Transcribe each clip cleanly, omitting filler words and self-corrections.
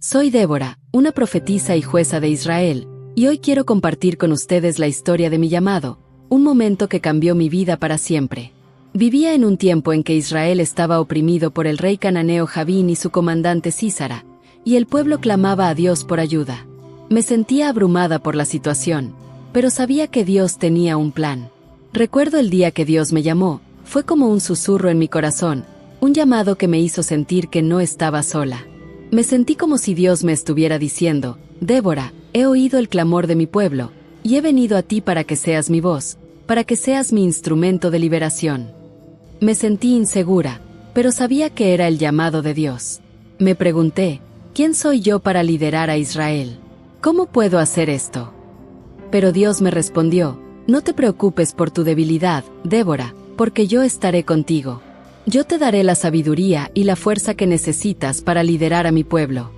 Soy Débora, una profetisa y jueza de Israel, y hoy quiero compartir con ustedes la historia de mi llamado, un momento que cambió mi vida para siempre. Vivía en un tiempo en que Israel estaba oprimido por el rey cananeo Javín y su comandante Sísara, y el pueblo clamaba a Dios por ayuda. Me sentía abrumada por la situación, pero sabía que Dios tenía un plan. Recuerdo el día que Dios me llamó, fue como un susurro en mi corazón, un llamado que me hizo sentir que no estaba sola. Me sentí como si Dios me estuviera diciendo: Débora, he oído el clamor de mi pueblo, y he venido a ti para que seas mi voz, para que seas mi instrumento de liberación. Me sentí insegura, pero sabía que era el llamado de Dios. Me pregunté: ¿quién soy yo para liderar a Israel? ¿Cómo puedo hacer esto? Pero Dios me respondió: no te preocupes por tu debilidad, Débora, porque yo estaré contigo. Yo te daré la sabiduría y la fuerza que necesitas para liderar a mi pueblo.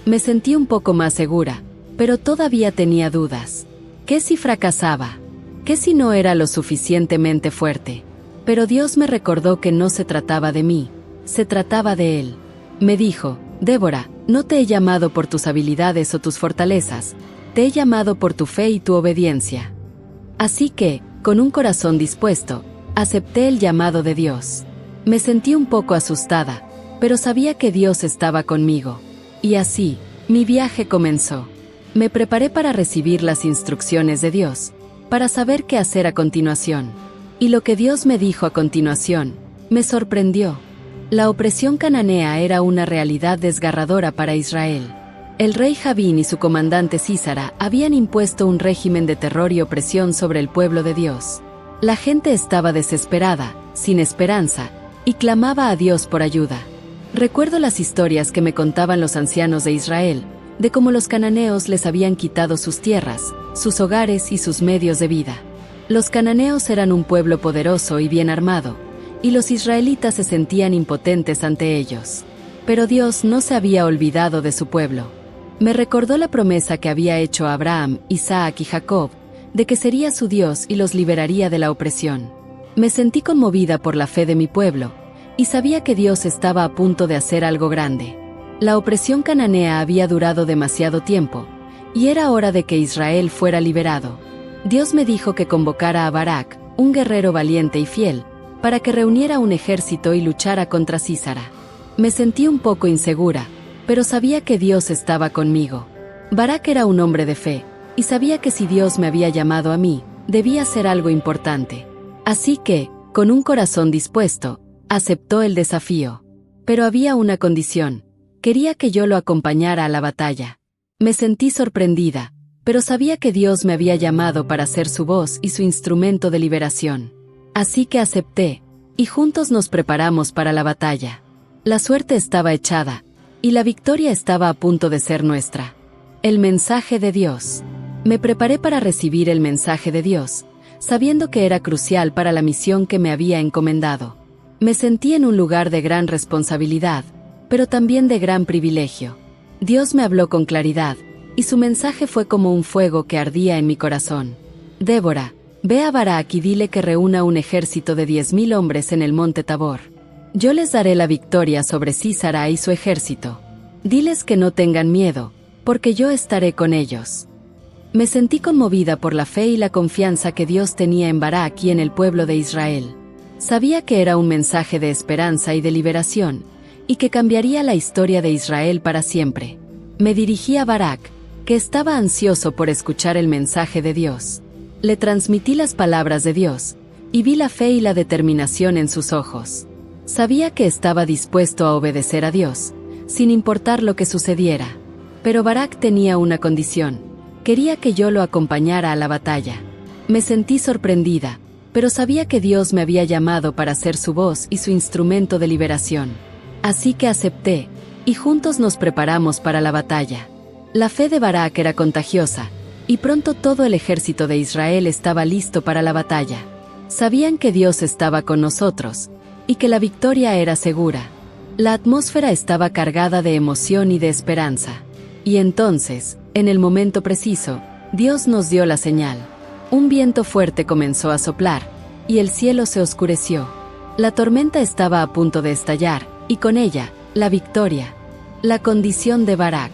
Me sentí un poco más segura, pero todavía tenía dudas. ¿Qué si fracasaba? ¿Qué si no era lo suficientemente fuerte? Pero Dios me recordó que no se trataba de mí, se trataba de Él. Me dijo: Débora, no te he llamado por tus habilidades o tus fortalezas, te he llamado por tu fe y tu obediencia. Así que, con un corazón dispuesto, acepté el llamado de Dios. Me sentí un poco asustada, pero sabía que Dios estaba conmigo. Y así, mi viaje comenzó. Me preparé para recibir las instrucciones de Dios, para saber qué hacer a continuación. Y lo que Dios me dijo a continuación, me sorprendió. La opresión cananea era una realidad desgarradora para Israel. El rey Javín y su comandante Sísara habían impuesto un régimen de terror y opresión sobre el pueblo de Dios. La gente estaba desesperada, sin esperanza, y clamaba a Dios por ayuda. Recuerdo las historias que me contaban los ancianos de Israel, de cómo los cananeos les habían quitado sus tierras, sus hogares y sus medios de vida. Los cananeos eran un pueblo poderoso y bien armado, y los israelitas se sentían impotentes ante ellos. Pero Dios no se había olvidado de su pueblo. Me recordó la promesa que había hecho a Abraham, Isaac y Jacob, de que sería su Dios y los liberaría de la opresión. Me sentí conmovida por la fe de mi pueblo, y sabía que Dios estaba a punto de hacer algo grande. La opresión cananea había durado demasiado tiempo, y era hora de que Israel fuera liberado. Dios me dijo que convocara a Barak, un guerrero valiente y fiel, para que reuniera un ejército y luchara contra Sísara. Me sentí un poco insegura, pero sabía que Dios estaba conmigo. Barak era un hombre de fe, y sabía que si Dios me había llamado a mí, debía ser algo importante. Así que, con un corazón dispuesto, aceptó el desafío. Pero había una condición: quería que yo lo acompañara a la batalla. Me sentí sorprendida, pero sabía que Dios me había llamado para ser su voz y su instrumento de liberación. Así que acepté, y juntos nos preparamos para la batalla. La suerte estaba echada, y la victoria estaba a punto de ser nuestra. El mensaje de Dios. Me preparé para recibir el mensaje de Dios, sabiendo que era crucial para la misión que me había encomendado. Me sentí en un lugar de gran responsabilidad, pero también de gran privilegio. Dios me habló con claridad, y su mensaje fue como un fuego que ardía en mi corazón. Débora, ve a Barak y dile que reúna un ejército de 10,000 hombres en el monte Tabor. Yo les daré la victoria sobre Sísara y su ejército. Diles que no tengan miedo, porque yo estaré con ellos. Me sentí conmovida por la fe y la confianza que Dios tenía en Barak y en el pueblo de Israel. Sabía que era un mensaje de esperanza y de liberación, y que cambiaría la historia de Israel para siempre. Me dirigí a Barak, que estaba ansioso por escuchar el mensaje de Dios. Le transmití las palabras de Dios, y vi la fe y la determinación en sus ojos. Sabía que estaba dispuesto a obedecer a Dios, sin importar lo que sucediera. Pero Barak tenía una condición: quería que yo lo acompañara a la batalla. Me sentí sorprendida, pero sabía que Dios me había llamado para ser su voz y su instrumento de liberación. Así que acepté, y juntos nos preparamos para la batalla. La fe de Barak era contagiosa, y pronto todo el ejército de Israel estaba listo para la batalla. Sabían que Dios estaba con nosotros, y que la victoria era segura. La atmósfera estaba cargada de emoción y de esperanza. Y entonces, en el momento preciso, Dios nos dio la señal. Un viento fuerte comenzó a soplar, y el cielo se oscureció. La tormenta estaba a punto de estallar, y con ella, la victoria. La condición de Barak.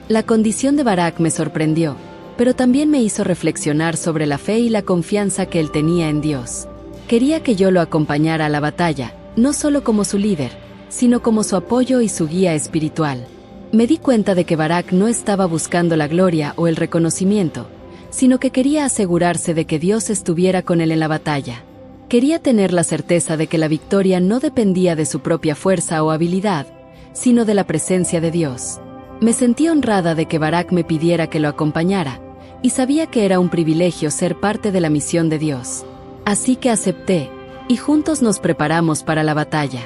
La condición de Barak me sorprendió, pero también me hizo reflexionar sobre la fe y la confianza que él tenía en Dios. Quería que yo lo acompañara a la batalla, no solo como su líder, sino como su apoyo y su guía espiritual. Me di cuenta de que Barak no estaba buscando la gloria o el reconocimiento, sino que quería asegurarse de que Dios estuviera con él en la batalla. Quería tener la certeza de que la victoria no dependía de su propia fuerza o habilidad, sino de la presencia de Dios. Me sentí honrada de que Barak me pidiera que lo acompañara, y sabía que era un privilegio ser parte de la misión de Dios. Así que acepté, y juntos nos preparamos para la batalla.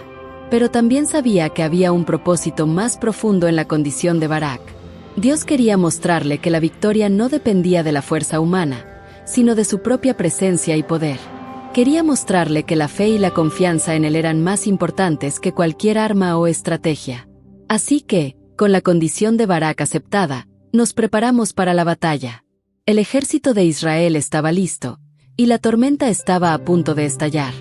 Pero también sabía que había un propósito más profundo en la condición de Barak. Dios quería mostrarle que la victoria no dependía de la fuerza humana, sino de su propia presencia y poder. Quería mostrarle que la fe y la confianza en él eran más importantes que cualquier arma o estrategia. Así que, con la condición de Barak aceptada, nos preparamos para la batalla. El ejército de Israel estaba listo, y la tormenta estaba a punto de estallar.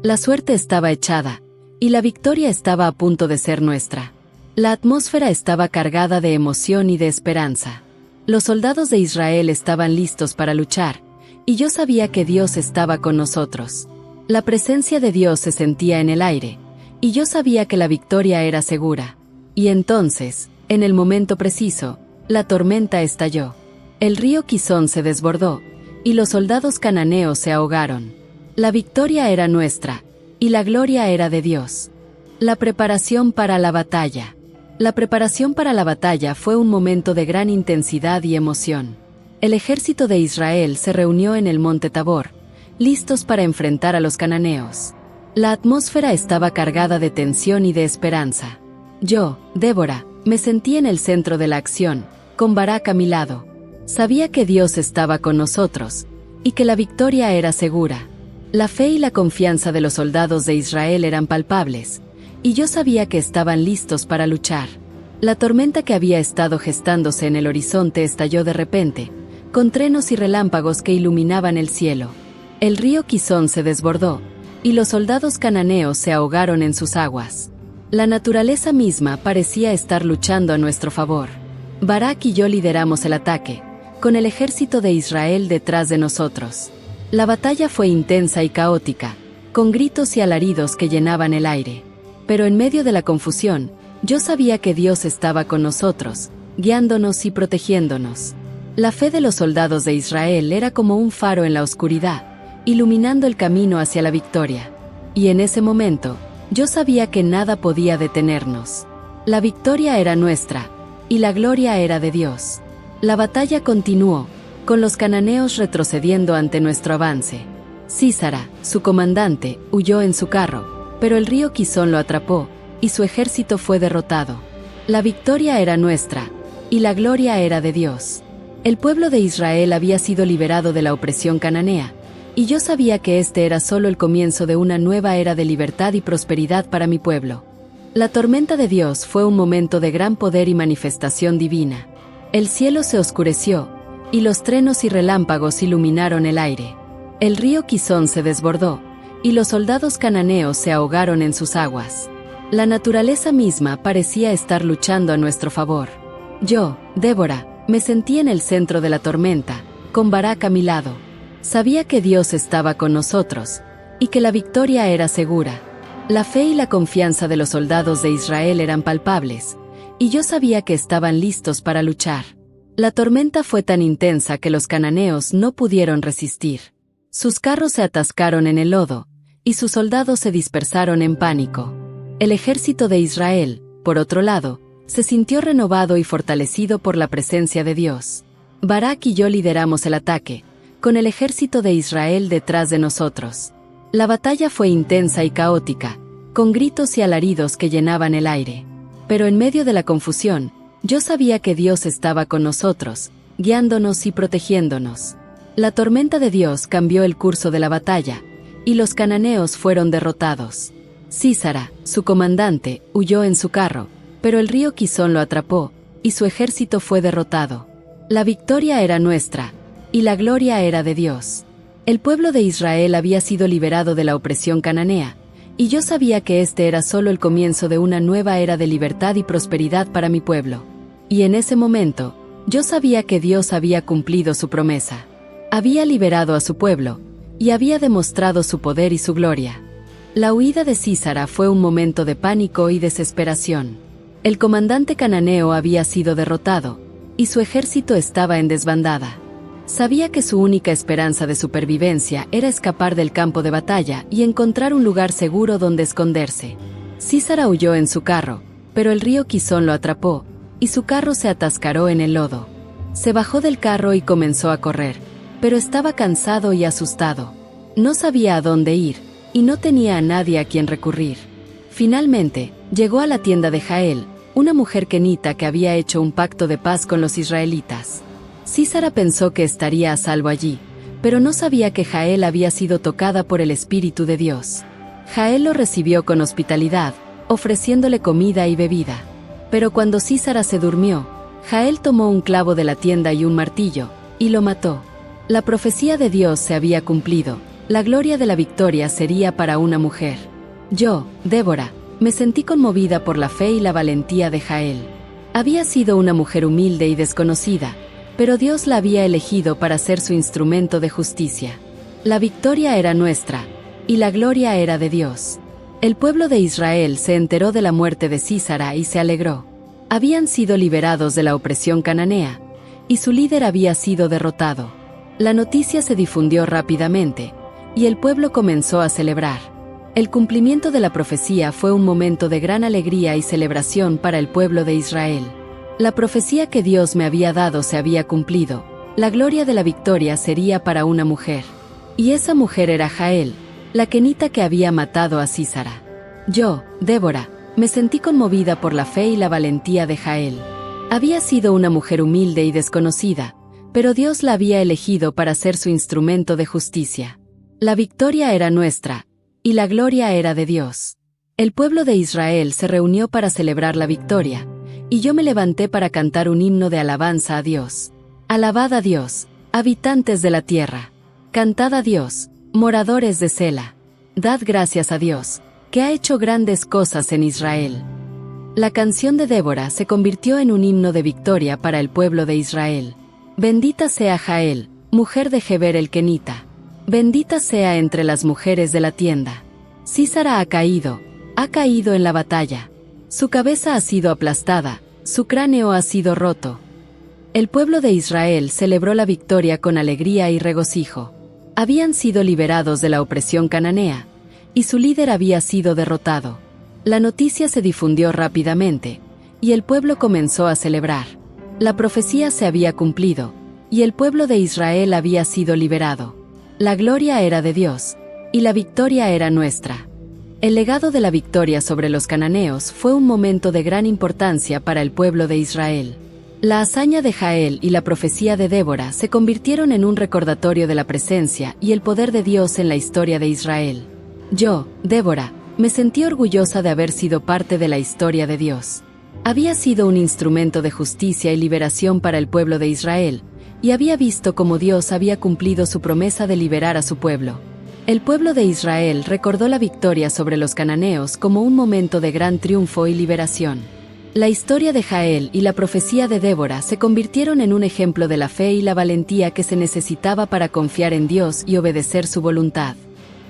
La suerte estaba echada, y la victoria estaba a punto de ser nuestra. La atmósfera estaba cargada de emoción y de esperanza. Los soldados de Israel estaban listos para luchar, y yo sabía que Dios estaba con nosotros. La presencia de Dios se sentía en el aire, y yo sabía que la victoria era segura. Y entonces, en el momento preciso, la tormenta estalló. El río Quizón se desbordó, y los soldados cananeos se ahogaron. La victoria era nuestra, y la gloria era de Dios. La preparación para la batalla. La preparación para la batalla fue un momento de gran intensidad y emoción. El ejército de Israel se reunió en el monte Tabor, listos para enfrentar a los cananeos. La atmósfera estaba cargada de tensión y de esperanza. Yo, Débora, me sentí en el centro de la acción, con Barak a mi lado. Sabía que Dios estaba con nosotros, y que la victoria era segura. La fe y la confianza de los soldados de Israel eran palpables, y yo sabía que estaban listos para luchar. La tormenta que había estado gestándose en el horizonte estalló de repente, con truenos y relámpagos que iluminaban el cielo. El río Quizón se desbordó, y los soldados cananeos se ahogaron en sus aguas. La naturaleza misma parecía estar luchando a nuestro favor. Barak y yo lideramos el ataque, con el ejército de Israel detrás de nosotros. La batalla fue intensa y caótica, con gritos y alaridos que llenaban el aire. Pero en medio de la confusión, yo sabía que Dios estaba con nosotros, guiándonos y protegiéndonos. La fe de los soldados de Israel era como un faro en la oscuridad, iluminando el camino hacia la victoria. Y en ese momento, yo sabía que nada podía detenernos. La victoria era nuestra, y la gloria era de Dios. La batalla continuó, con los cananeos retrocediendo ante nuestro avance. Sísara, su comandante, huyó en su carro, pero el río Quizón lo atrapó, y su ejército fue derrotado. La victoria era nuestra, y la gloria era de Dios. El pueblo de Israel había sido liberado de la opresión cananea, y yo sabía que este era solo el comienzo de una nueva era de libertad y prosperidad para mi pueblo. La tormenta de Dios fue un momento de gran poder y manifestación divina. El cielo se oscureció, y los truenos y relámpagos iluminaron el aire. El río Quizón se desbordó, y los soldados cananeos se ahogaron en sus aguas. La naturaleza misma parecía estar luchando a nuestro favor. Yo, Débora, me sentí en el centro de la tormenta, con Barak a mi lado. Sabía que Dios estaba con nosotros, y que la victoria era segura. La fe y la confianza de los soldados de Israel eran palpables, y yo sabía que estaban listos para luchar. La tormenta fue tan intensa que los cananeos no pudieron resistir. Sus carros se atascaron en el lodo, y sus soldados se dispersaron en pánico. El ejército de Israel, por otro lado, se sintió renovado y fortalecido por la presencia de Dios. Barak y yo lideramos el ataque, con el ejército de Israel detrás de nosotros. La batalla fue intensa y caótica, con gritos y alaridos que llenaban el aire. Pero en medio de la confusión, yo sabía que Dios estaba con nosotros, guiándonos y protegiéndonos. La tormenta de Dios cambió el curso de la batalla, y los cananeos fueron derrotados. Sísara, su comandante, huyó en su carro, pero el río Quizón lo atrapó, y su ejército fue derrotado. La victoria era nuestra, y la gloria era de Dios. El pueblo de Israel había sido liberado de la opresión cananea, Y yo sabía que este era solo el comienzo de una nueva era de libertad y prosperidad para mi pueblo. Y en ese momento, yo sabía que Dios había cumplido su promesa. Había liberado a su pueblo, y había demostrado su poder y su gloria. La huida de Sísara fue un momento de pánico y desesperación. El comandante cananeo había sido derrotado, y su ejército estaba en desbandada. Sabía que su única esperanza de supervivencia era escapar del campo de batalla y encontrar un lugar seguro donde esconderse. Sísara huyó en su carro, pero el río Quizón lo atrapó, y su carro se atascaró en el lodo. Se bajó del carro y comenzó a correr, pero estaba cansado y asustado. No sabía a dónde ir, y no tenía a nadie a quien recurrir. Finalmente, llegó a la tienda de Jael, una mujer kenita que había hecho un pacto de paz con los israelitas. Sísara pensó que estaría a salvo allí, pero no sabía que Jael había sido tocada por el Espíritu de Dios. Jael lo recibió con hospitalidad, ofreciéndole comida y bebida. Pero cuando Sísara se durmió, Jael tomó un clavo de la tienda y un martillo, y lo mató. La profecía de Dios se había cumplido, la gloria de la victoria sería para una mujer. Yo, Débora, me sentí conmovida por la fe y la valentía de Jael. Había sido una mujer humilde y desconocida, pero Dios la había elegido para ser su instrumento de justicia. La victoria era nuestra, y la gloria era de Dios. El pueblo de Israel se enteró de la muerte de Sísara y se alegró. Habían sido liberados de la opresión cananea, y su líder había sido derrotado. La noticia se difundió rápidamente, y el pueblo comenzó a celebrar. El cumplimiento de la profecía fue un momento de gran alegría y celebración para el pueblo de Israel. La profecía que Dios me había dado se había cumplido, la gloria de la victoria sería para una mujer. Y esa mujer era Jael, la kenita que había matado a Sísara. Yo, Débora, me sentí conmovida por la fe y la valentía de Jael. Había sido una mujer humilde y desconocida, pero Dios la había elegido para ser su instrumento de justicia. La victoria era nuestra, y la gloria era de Dios. El pueblo de Israel se reunió para celebrar la victoria, y yo me levanté para cantar un himno de alabanza a Dios. Alabad a Dios, habitantes de la tierra. Cantad a Dios, moradores de Sela. Dad gracias a Dios, que ha hecho grandes cosas en Israel. La canción de Débora se convirtió en un himno de victoria para el pueblo de Israel. Bendita sea Jael, mujer de Heber el kenita. Bendita sea entre las mujeres de la tienda. Sísara ha caído en la batalla. Su cabeza ha sido aplastada, su cráneo ha sido roto. El pueblo de Israel celebró la victoria con alegría y regocijo. Habían sido liberados de la opresión cananea, y su líder había sido derrotado. La noticia se difundió rápidamente, y el pueblo comenzó a celebrar. La profecía se había cumplido, y el pueblo de Israel había sido liberado. La gloria era de Dios, y la victoria era nuestra. El legado de la victoria sobre los cananeos fue un momento de gran importancia para el pueblo de Israel. La hazaña de Jael y la profecía de Débora se convirtieron en un recordatorio de la presencia y el poder de Dios en la historia de Israel. Yo, Débora, me sentí orgullosa de haber sido parte de la historia de Dios. Había sido un instrumento de justicia y liberación para el pueblo de Israel, y había visto cómo Dios había cumplido su promesa de liberar a su pueblo. El pueblo de Israel recordó la victoria sobre los cananeos como un momento de gran triunfo y liberación. La historia de Jael y la profecía de Débora se convirtieron en un ejemplo de la fe y la valentía que se necesitaba para confiar en Dios y obedecer su voluntad.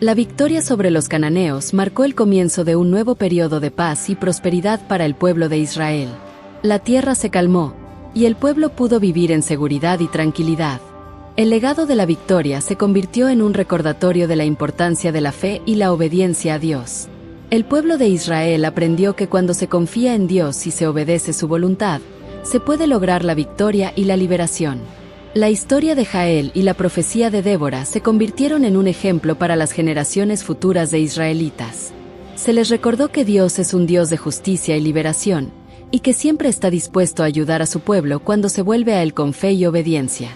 La victoria sobre los cananeos marcó el comienzo de un nuevo periodo de paz y prosperidad para el pueblo de Israel. La tierra se calmó, y el pueblo pudo vivir en seguridad y tranquilidad. El legado de la victoria se convirtió en un recordatorio de la importancia de la fe y la obediencia a Dios. El pueblo de Israel aprendió que cuando se confía en Dios y se obedece su voluntad, se puede lograr la victoria y la liberación. La historia de Jael y la profecía de Débora se convirtieron en un ejemplo para las generaciones futuras de israelitas. Se les recordó que Dios es un Dios de justicia y liberación, y que siempre está dispuesto a ayudar a su pueblo cuando se vuelve a Él con fe y obediencia.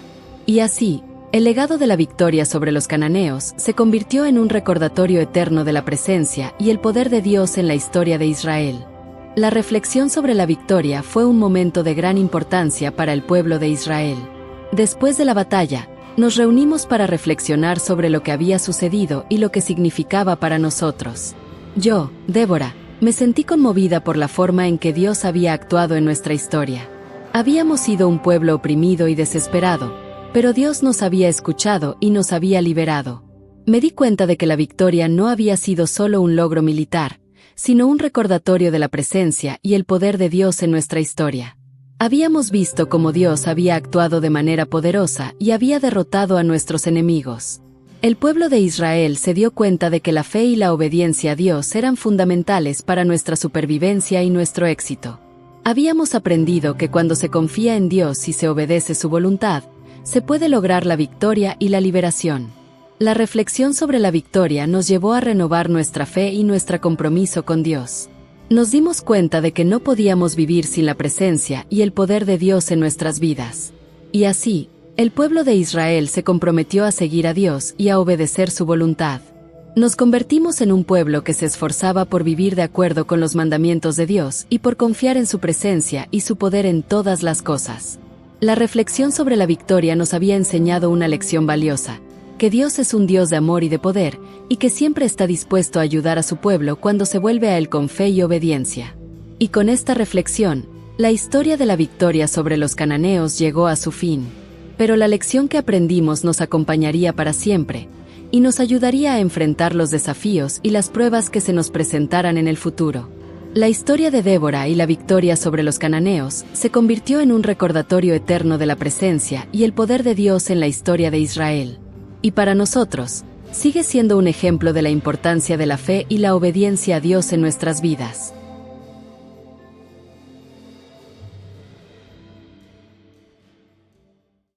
Y así, el legado de la victoria sobre los cananeos se convirtió en un recordatorio eterno de la presencia y el poder de Dios en la historia de Israel. La reflexión sobre la victoria fue un momento de gran importancia para el pueblo de Israel. Después de la batalla, nos reunimos para reflexionar sobre lo que había sucedido y lo que significaba para nosotros. Yo, Débora, me sentí conmovida por la forma en que Dios había actuado en nuestra historia. Habíamos sido un pueblo oprimido y desesperado, pero Dios nos había escuchado y nos había liberado. Me di cuenta de que la victoria no había sido solo un logro militar, sino un recordatorio de la presencia y el poder de Dios en nuestra historia. Habíamos visto cómo Dios había actuado de manera poderosa y había derrotado a nuestros enemigos. El pueblo de Israel se dio cuenta de que la fe y la obediencia a Dios eran fundamentales para nuestra supervivencia y nuestro éxito. Habíamos aprendido que cuando se confía en Dios y se obedece su voluntad, se puede lograr la victoria y la liberación. La reflexión sobre la victoria nos llevó a renovar nuestra fe y nuestro compromiso con Dios. Nos dimos cuenta de que no podíamos vivir sin la presencia y el poder de Dios en nuestras vidas. Y así, el pueblo de Israel se comprometió a seguir a Dios y a obedecer su voluntad. Nos convertimos en un pueblo que se esforzaba por vivir de acuerdo con los mandamientos de Dios y por confiar en su presencia y su poder en todas las cosas. La reflexión sobre la victoria nos había enseñado una lección valiosa, que Dios es un Dios de amor y de poder, y que siempre está dispuesto a ayudar a su pueblo cuando se vuelve a Él con fe y obediencia. Y con esta reflexión, la historia de la victoria sobre los cananeos llegó a su fin. Pero la lección que aprendimos nos acompañaría para siempre, y nos ayudaría a enfrentar los desafíos y las pruebas que se nos presentaran en el futuro. La historia de Débora y la victoria sobre los cananeos se convirtió en un recordatorio eterno de la presencia y el poder de Dios en la historia de Israel. Y para nosotros, sigue siendo un ejemplo de la importancia de la fe y la obediencia a Dios en nuestras vidas.